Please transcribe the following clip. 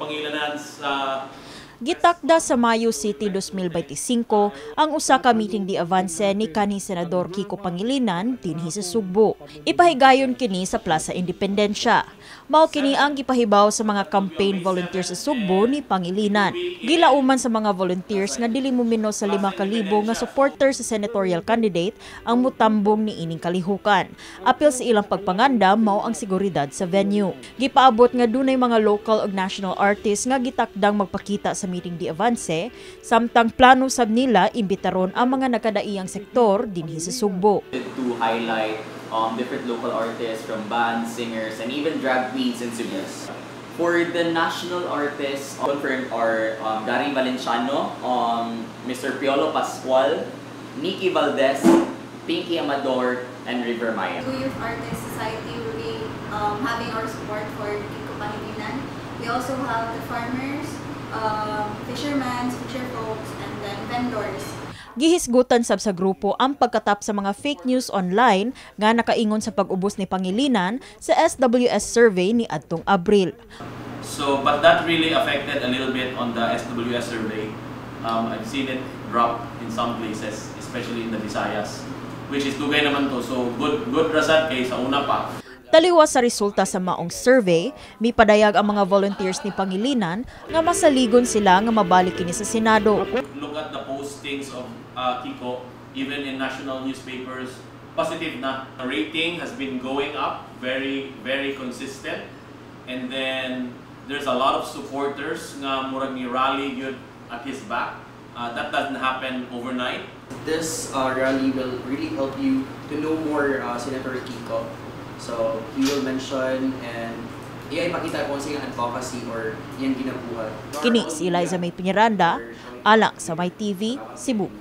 Pangilinan sa Gitakda sa Mayo City 2025 ang usa ka meeting di avance ni kanhi Senador Kiko Pangilinan dinhi sa Sugbo. Ipahigayon kini sa Plaza Independencia. Mao kini ang gipahibaw sa mga campaign volunteers sa Sugbo ni Pangilinan. Gilauman sa mga volunteers nga dili momino sa 5,000 nga supporter sa senatorial candidate ang mutambong ni ining kalihukan. Apil sa ilang pagpanganda mao ang seguridad sa venue. Gipaabot nga dunay mga local ug national artists nga gitakdang magpakita sa meeting di avance, samtang plano sab nila imbitaron ang mga nagkadaiyang sektor dinhi sa Sugbo. To highlight different local artists from bands, singers, and even drag queens in Cebu. For the national artists, confirmed are Gary Valenciano, Mr. Piolo Pascual, Nikki Valdez, Pinky Amador, and River Maya. The Youth Artist Society will be having our support for Kiko Pangilinan. We also have the farmers, fishermen, fisher folks, and then vendors. Gihisgutan sab sa grupo ang pagkatap sa mga fake news online nga nakaingon sa pag-ubos ni Pangilinan sa SWS survey ni adtong Abril. So, but that really affected a little bit on the SWS survey. I've seen it drop in some places, especially in the Visayas, which is dugay naman to. So, good rasad kay sa una pa. Taliwas sa resulta sa maong survey, mipadayag ang mga volunteers ni Pangilinan nga masaligon sila nga mabalik kini sa Senado. Look at the postings of Kiko, even in national newspapers, positive na. The rating has been going up, very consistent. And then there's a lot of supporters nga murag ni rally yun at his back. That doesn't happen overnight. This rally will really help you to know more Senator Kiko. So, he will mention and ipakita kung siyang advocacy or iyang ginabuhat. Kini si Eliza May Piñaranda, alang sa My TV, Cebu.